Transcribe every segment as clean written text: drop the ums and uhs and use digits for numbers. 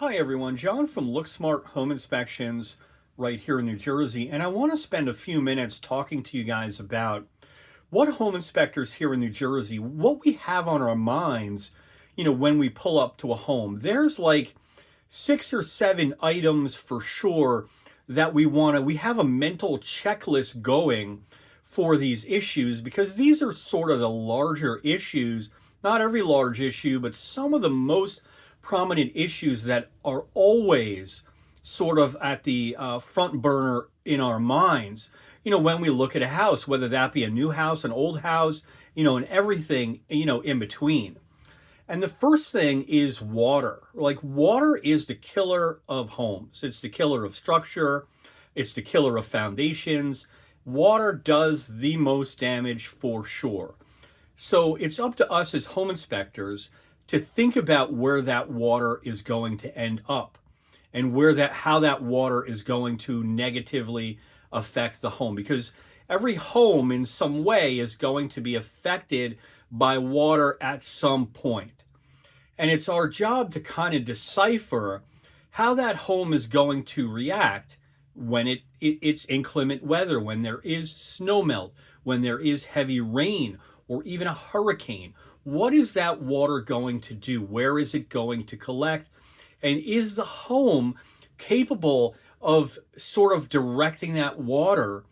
Hi everyone, John from LookSmart Home Inspections right here in New Jersey, and I want to spend a few minutes talking to you guys about what home inspectors here in New Jersey, what we have on our minds, when we pull up to a home. There's like 6 or 7 items for sure that we have a mental checklist going for these issues because these are sort of the larger issues, not every large issue, but some of the most prominent issues that are always sort of at the front burner in our minds. When we look at a house, whether that be a new house, an old house, and everything, in between. And the first thing is water. Like, water is the killer of homes. It's the killer of structure. It's the killer of foundations. Water does the most damage for sure. So it's up to us as home inspectors to think about where that water is going to end up and how that water is going to negatively affect the home, because every home in some way is going to be affected by water at some point. And it's our job to kind of decipher how that home is going to react when it's inclement weather, when there is snow melt, when there is heavy rain, or even a hurricane. What is that water going to do? Where is it going to collect? And is the home capable of sort of directing that water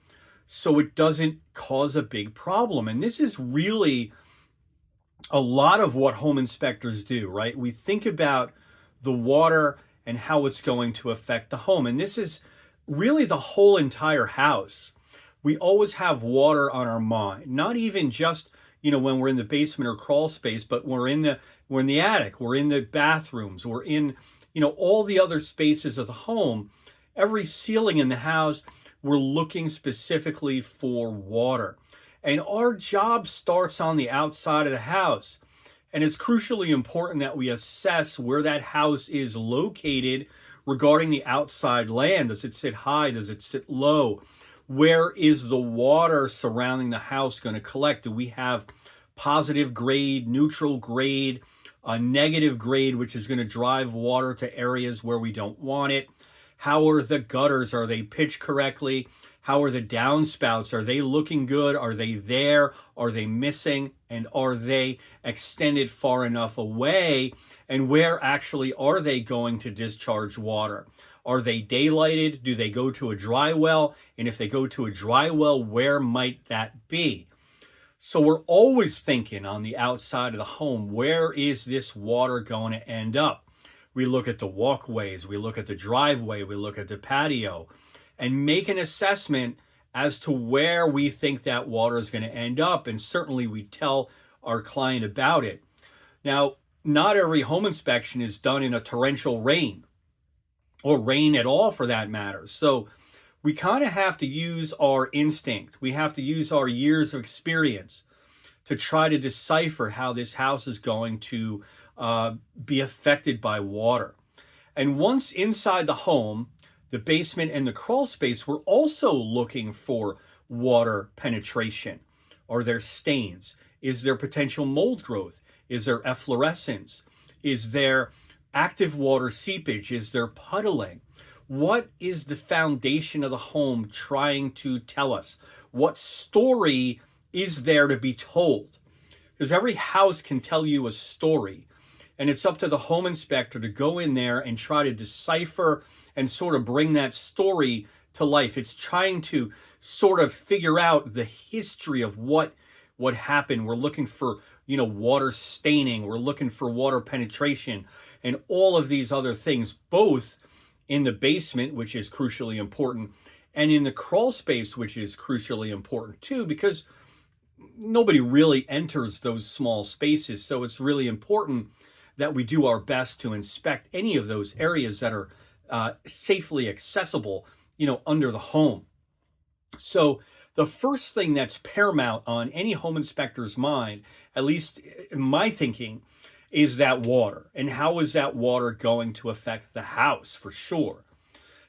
so it doesn't cause a big problem? And this is really a lot of what home inspectors do, right? We think about the water and how it's going to affect the home. And this is really the whole entire house. We always have water on our mind, not even just, when we're in the basement or crawl space, but we're in the attic, we're in the bathrooms, we're in, all the other spaces of the home. Every ceiling in the house, we're looking specifically for water. And our job starts on the outside of the house. And it's crucially important that we assess where that house is located regarding the outside land. Does it sit high? Does it sit low? Where is the water surrounding the house going to collect? Do we have positive grade, neutral grade, a negative grade, which is going to drive water to areas where we don't want it? How are the gutters? Are they pitched correctly? How are the downspouts? Are they looking good? Are they there? Are they missing? And are they extended far enough away? And where actually are they going to discharge water? Are they daylighted? Do they go to a dry well? And if they go to a dry well, where might that be? So we're always thinking on the outside of the home, where is this water going to end up? We look at the walkways, we look at the driveway, we look at the patio, and make an assessment as to where we think that water is going to end up. And certainly we tell our client about it. Now, not every home inspection is done in a torrential rain, or rain at all for that matter. So we kind of have to use our instinct. We have to use our years of experience to try to decipher how this house is going to be affected by water. And once inside the home, the basement and the crawl space, we're also looking for water penetration. Are there stains? Is there potential mold growth? Is there efflorescence? Is there active water seepage? Is there puddling? What is the foundation of the home trying to tell us? What story is there to be told? Because every house can tell you a story. And it's up to the home inspector to go in there and try to decipher and sort of bring that story to life. It's trying to sort of figure out the history of what happened. We're looking for, water staining. We're looking for water penetration and all of these other things, both in the basement, which is crucially important, and in the crawl space, which is crucially important too, because nobody really enters those small spaces. So it's really important that we do our best to inspect any of those areas that are safely accessible, under the home. So the first thing that's paramount on any home inspector's mind, at least in my thinking, is that water. And how is that water going to affect the house for sure?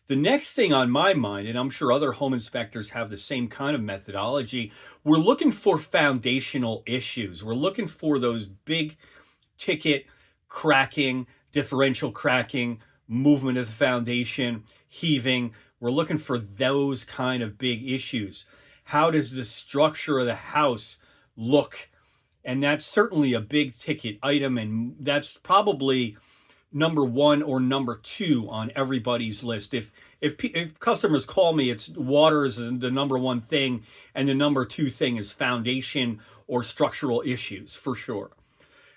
The next thing on my mind, and I'm sure other home inspectors have the same kind of methodology, we're looking for foundational issues. We're looking for those big ticket cracking, differential cracking, movement of the foundation, heaving. We're looking for those kind of big issues. How does the structure of the house look? And that's certainly a big ticket item, and that's probably number one or number two on everybody's list. If customers call me, it's water is the number one thing, and the number two thing is foundation or structural issues for sure.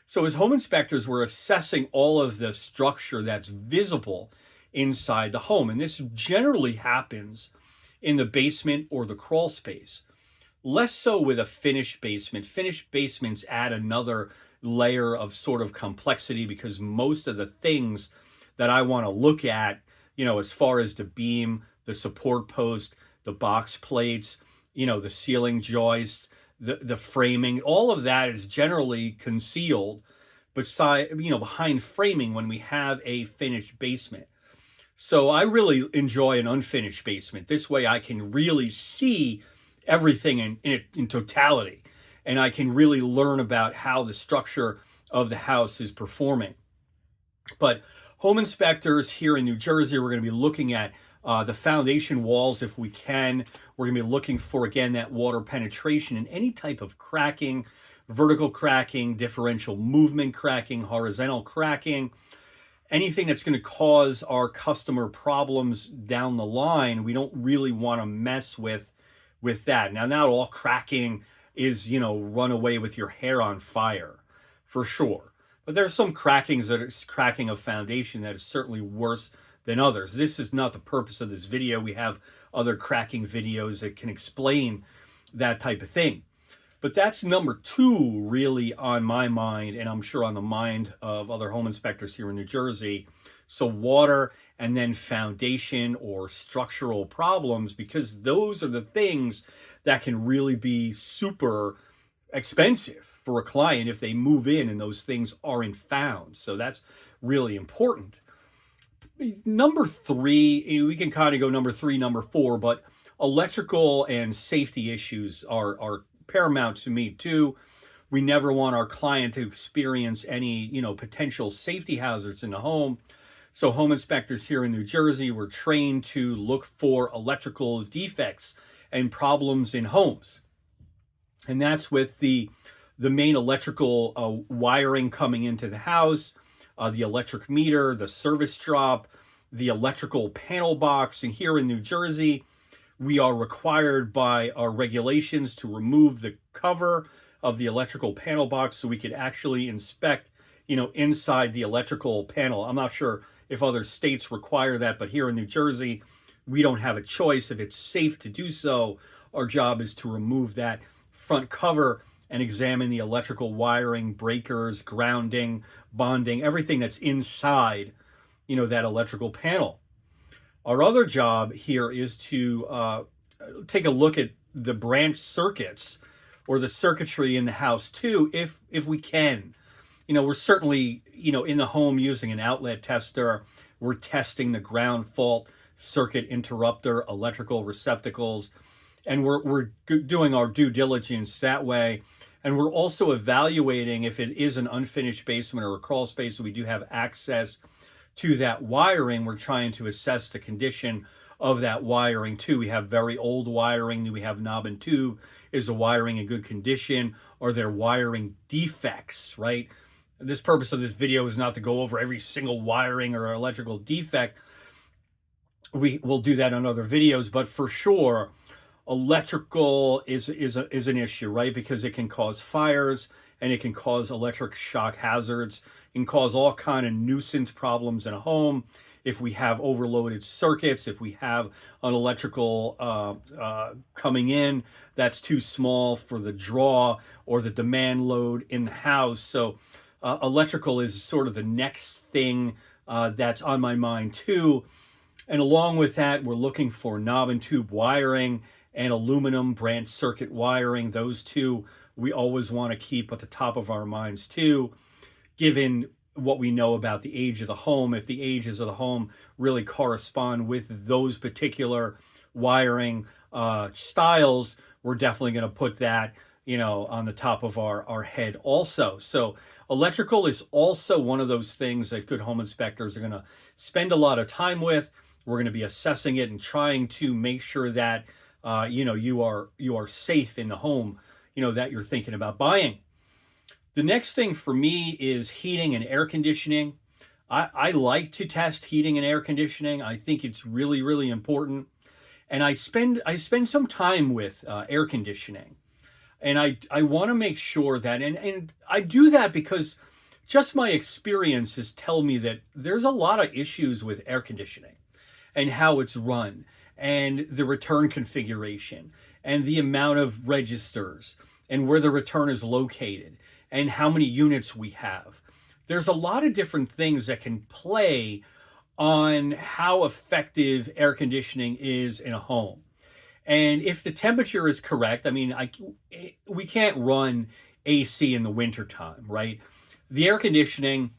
So as home inspectors, we're assessing all of the structure that's visible inside the home, and this generally happens in the basement or the crawl space. Less so with a finished basement. Finished basements add another layer of sort of complexity because most of the things that I want to look at, as far as the beam, the support post, the box plates, the ceiling joists, the framing, all of that is generally concealed behind framing when we have a finished basement. So I really enjoy an unfinished basement. This way I can really see everything in totality, and I can really learn about how the structure of the house is performing. But home inspectors here in New Jersey, we're going to be looking at the foundation walls if we can. We're going to be looking for, again, that water penetration and any type of cracking, vertical cracking, differential movement cracking, horizontal cracking, anything that's going to cause our customer problems down the line. We don't really want to mess with that. Now, not all cracking is, run away with your hair on fire, for sure. But there's some crackings that is cracking of foundation that is certainly worse than others. This is not the purpose of this video. We have other cracking videos that can explain that type of thing. But that's number two really on my mind, and I'm sure on the mind of other home inspectors here in New Jersey. So water and then foundation or structural problems, because those are the things that can really be super expensive for a client if they move in and those things aren't found. So that's really important. Number three, we can kind of go number three, number four, but electrical and safety issues are paramount to me too. We never want our client to experience any, potential safety hazards in the home. So home inspectors here in New Jersey, we're trained to look for electrical defects and problems in homes. And that's with the main electrical wiring coming into the house, the electric meter, the service drop, the electrical panel box. And here in New Jersey, we are required by our regulations to remove the cover of the electrical panel box so we could actually inspect, inside the electrical panel. I'm not sure if other states require that, but here in New Jersey, we don't have a choice. If it's safe to do so, our job is to remove that front cover and examine the electrical wiring, breakers, grounding, bonding, everything that's inside, that electrical panel. Our other job here is to take a look at the branch circuits or the circuitry in the house too, if we can. We're certainly, in the home using an outlet tester. We're testing the ground fault, circuit interrupter, electrical receptacles, and we're doing our due diligence that way. And we're also evaluating if it is an unfinished basement or a crawl space, so we do have access to that wiring. We're trying to assess the condition of that wiring too. We have very old wiring. Do we have knob and tube? Is the wiring in good condition? Are there wiring defects, right? This purpose of this video is not to go over every single wiring or electrical defect. We will do that on other videos, but for sure, electrical is an issue, right? Because it can cause fires and it can cause electric shock hazards. It can cause all kind of nuisance problems in a home. If we have overloaded circuits, if we have an electrical coming in that's too small for the draw or the demand load in the house. So electrical is sort of the next thing that's on my mind too. And along with that, we're looking for knob and tube wiring and aluminum branch circuit wiring. Those two we always want to keep at the top of our minds too, given what we know about the age of the home. If the ages of the home really correspond with those particular wiring styles, we're definitely going to put that, on the top of our head also. So Electrical is also one of those things that good home inspectors are going to spend a lot of time with. We're going to be assessing it and trying to make sure that you are safe in the home, that you're thinking about buying. The next thing for me is heating and air conditioning. I like to test heating and air conditioning. I think it's really, really important. And I spend some time with air conditioning. And I want to make sure that, and I do that because just my experiences tell me that there's a lot of issues with air conditioning and how it's run and the return configuration and the amount of registers and where the return is located and how many units we have. There's a lot of different things that can play on how effective air conditioning is in a home. And if the temperature is correct, I mean, we can't run AC in the wintertime, right? The air conditioning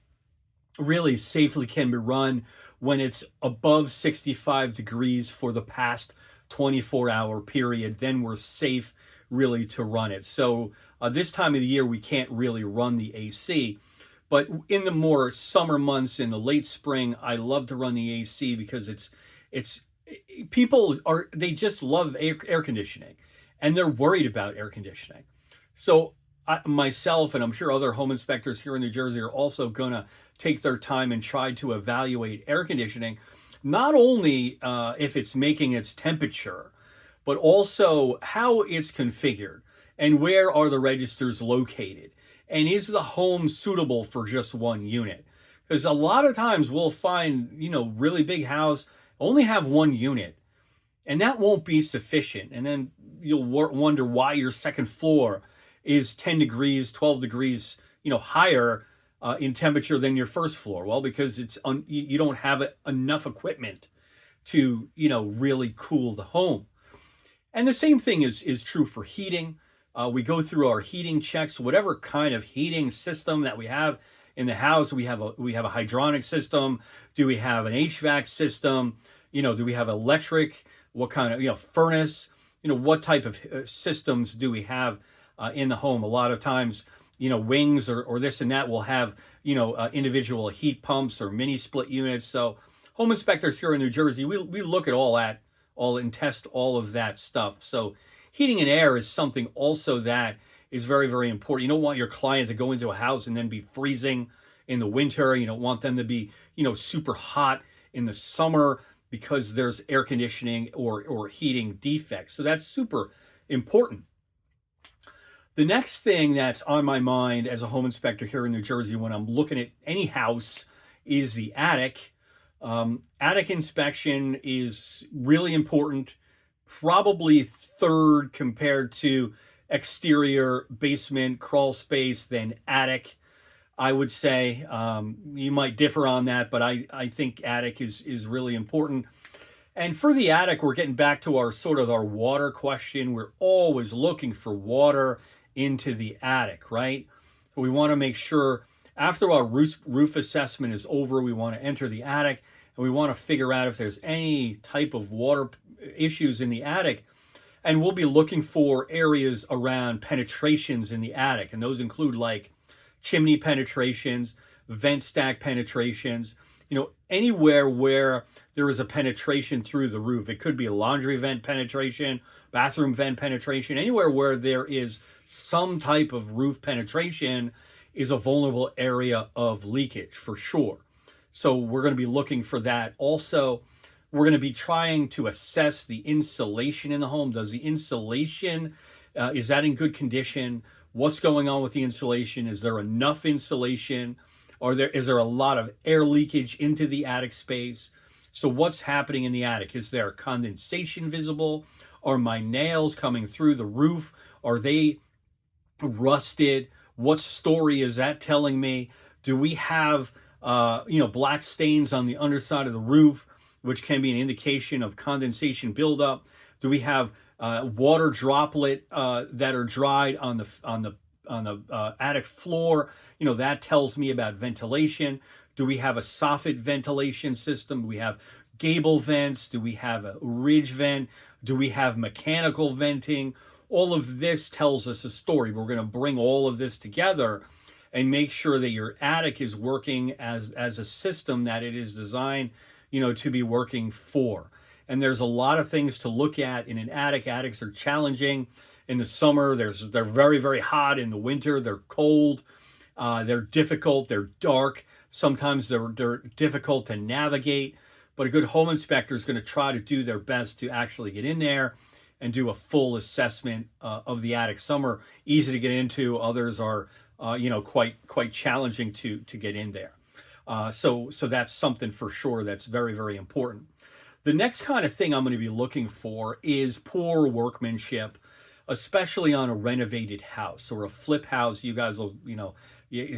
really safely can be run when it's above 65 degrees for the past 24-hour period. Then we're safe really to run it. So this time of the year, we can't really run the AC. But in the more summer months, in the late spring, I love to run the AC because it's they just love air conditioning, and they're worried about air conditioning. So myself, and I'm sure other home inspectors here in New Jersey, are also gonna take their time and try to evaluate air conditioning, not only if it's making its temperature, but also how it's configured and where are the registers located, and is the home suitable for just one unit? Because a lot of times we'll find, really big house, only have one unit, and that won't be sufficient. And then you'll wonder why your second floor is 10 degrees, 12 degrees, higher in temperature than your first floor. Well, because you don't have enough equipment to, really cool the home. And the same thing is true for heating. We go through our heating checks, whatever kind of heating system that we have in the house. We have a hydronic system. Do we have an HVAC system? Do we have electric? What kind of, furnace? What type of systems do we have in the home? A lot of times, wings or this and that will have, individual heat pumps or mini split units. So home inspectors here in New Jersey, we look at all and test all of that stuff. So heating and air is something also that is very, very important. You don't want your client to go into a house and then be freezing in the winter. You don't want them to be, super hot in the summer because there's air conditioning or heating defects. So that's super important. The next thing that's on my mind as a home inspector here in New Jersey when I'm looking at any house is the attic. Attic inspection is really important, probably third compared to exterior, basement, crawl space, then attic. I would say you might differ on that, but I think attic is really important. And for the attic, we're getting back to our water question. We're always looking for water into the attic, right? We want to make sure after our roof assessment is over, we want to enter the attic and we want to figure out if there's any type of water issues in the attic. And we'll be looking for areas around penetrations in the attic. And those include like chimney penetrations, vent stack penetrations, anywhere where there is a penetration through the roof. It could be a laundry vent penetration, bathroom vent penetration, anywhere where there is some type of roof penetration is a vulnerable area of leakage for sure. So we're going to be looking for that. Also, we're going to be trying to assess the insulation in the home. Does the insulation, is that in good condition? What's going on with the insulation? Is there enough insulation? Is there a lot of air leakage into the attic space? So what's happening in the attic? Is there condensation visible? Are my nails coming through the roof? Are they rusted? What story is that telling me? Do we have, black stains on the underside of the roof, which can be an indication of condensation buildup? Do we have water droplet that are dried on the attic floor? That tells me about ventilation. Do we have a soffit ventilation system? Do we have gable vents? Do we have a ridge vent? Do we have mechanical venting? All of this tells us a story. We're going to bring all of this together and make sure that your attic is working as a system that it is designed, to be working for. And there's a lot of things to look at in an attic. Attics are challenging in the summer. They're very, very hot in the winter. They're cold. They're difficult. They're dark. Sometimes they're difficult to navigate. But a good home inspector is going to try to do their best to actually get in there and do a full assessment of the attic. Some are easy to get into. Others are, quite challenging to get in there. So that's something for sure that's very, very important. The next kind of thing I'm going to be looking for is poor workmanship, especially on a renovated house or a flip house. You guys will,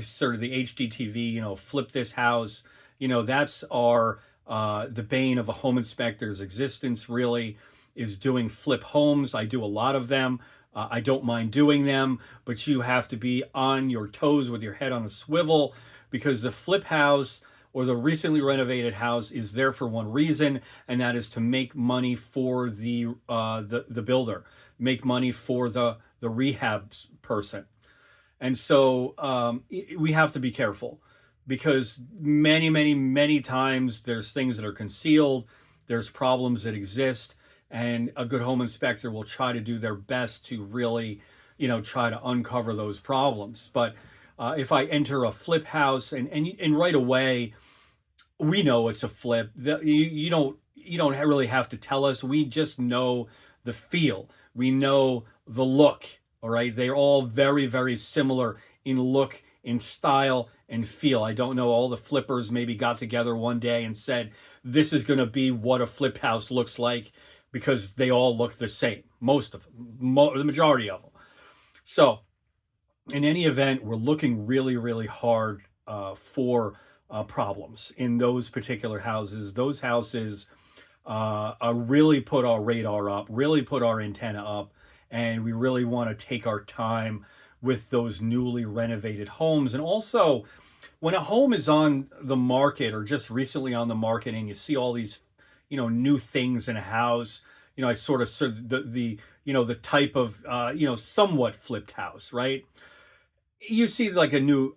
sort of the HGTV, flip this house. That's the bane of a home inspector's existence, really, is doing flip homes. I do a lot of them. I don't mind doing them, but you have to be on your toes with your head on a swivel, because the flip house or the recently renovated house is there for one reason, and that is to make money for the builder, make money for the rehab person. And so we have to be careful, because many, many, many times there's things that are concealed, there's problems that exist, and a good home inspector will try to do their best to really, try to uncover those problems. But if I enter a flip house and right away, we know it's a flip. You don't really have to tell us. We just know the feel. We know the look. All right, they're all very, very similar in look, in style, and feel. I don't know, all the flippers maybe got together one day and said, this is going to be what a flip house looks like, because they all look the same. Most of them, the majority of them. So in any event, we're looking really, really hard for problems in those particular houses. Those houses really put our radar up, really put our antenna up, and we really want to take our time with those newly renovated homes. And also, when a home is on the market or just recently on the market, and you see all these, new things in a house, I sort of the type of, somewhat flipped house, right? You see like a new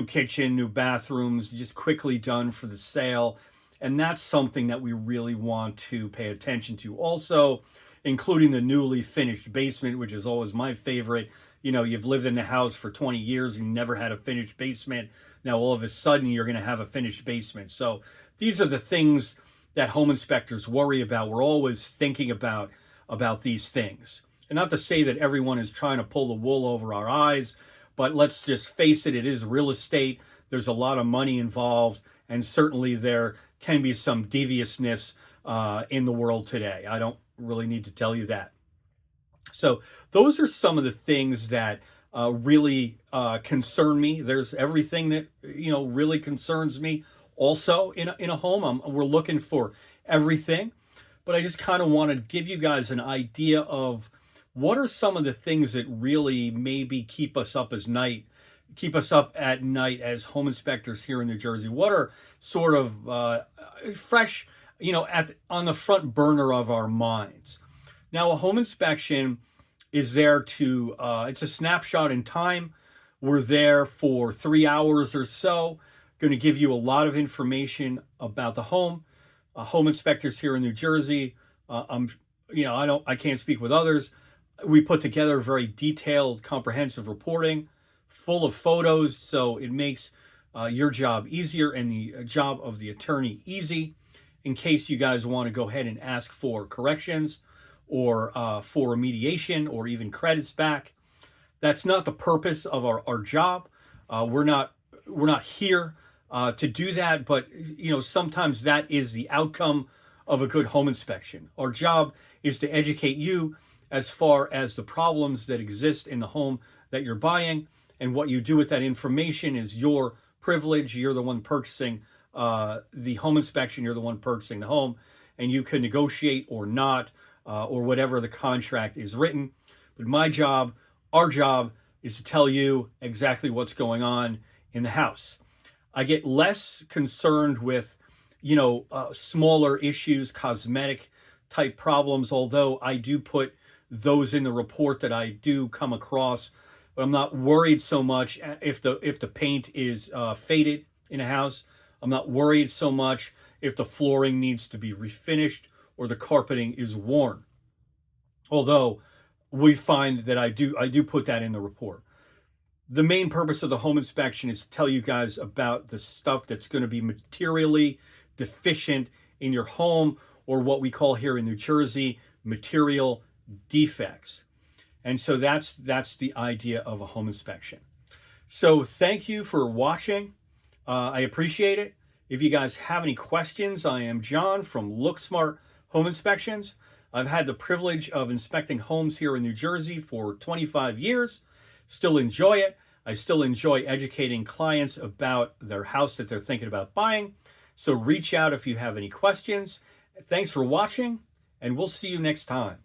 kitchen, new bathrooms, just quickly done for the sale. And that's something that we really want to pay attention to. Also, including the newly finished basement, which is always my favorite. You've lived in the house for 20 years and never had a finished basement. Now, all of a sudden, you're going to have a finished basement. So these are the things that home inspectors worry about. We're always thinking about these things. And not to say that everyone is trying to pull the wool over our eyes, but let's just face it, it is real estate. There's a lot of money involved, and certainly there can be some deviousness in the world today. I don't really need to tell you that. So those are some of the things that really concern me. There's everything that really concerns me also in a home. We're looking for everything, but I just kind of want to give you guys an idea of what are some of the things that really maybe keep us up at night as home inspectors here in New Jersey. What are sort of fresh, on the front burner of our minds. Now, a home inspection is there to, it's a snapshot in time. We're there for 3 hours or so, going to give you a lot of information about the home. Home inspectors here in New Jersey, I can't speak with others. We put together very detailed, comprehensive reporting, full of photos, so it makes your job easier and the job of the attorney easy, in case you guys want to go ahead and ask for corrections or for remediation or even credits back. That's not the purpose of our job. We're not here to do that, but sometimes that is the outcome of a good home inspection. Our job is to educate you as far as the problems that exist in the home that you're buying, and what you do with that information is your privilege. You're the one purchasing the home inspection. You're the one purchasing the home, and you can negotiate or not, or whatever the contract is written. But my job, our job, is to tell you exactly what's going on in the house. I get less concerned with, smaller issues, cosmetic type problems, although I do put those in the report that I do come across I'm not worried so much if the paint is faded in a house. I'm not worried so much if the flooring needs to be refinished or the carpeting is worn. Although we find that I do put that in the report. The main purpose of the home inspection is to tell you guys about the stuff that's going to be materially deficient in your home, or what we call here in New Jersey material defects. And so that's the idea of a home inspection. So thank you for watching. I appreciate it. If you guys have any questions, I am John from LookSmart Home Inspections. I've had the privilege of inspecting homes here in New Jersey for 25 years. Still enjoy it. I still enjoy educating clients about their house that they're thinking about buying. So reach out if you have any questions. Thanks for watching, and we'll see you next time.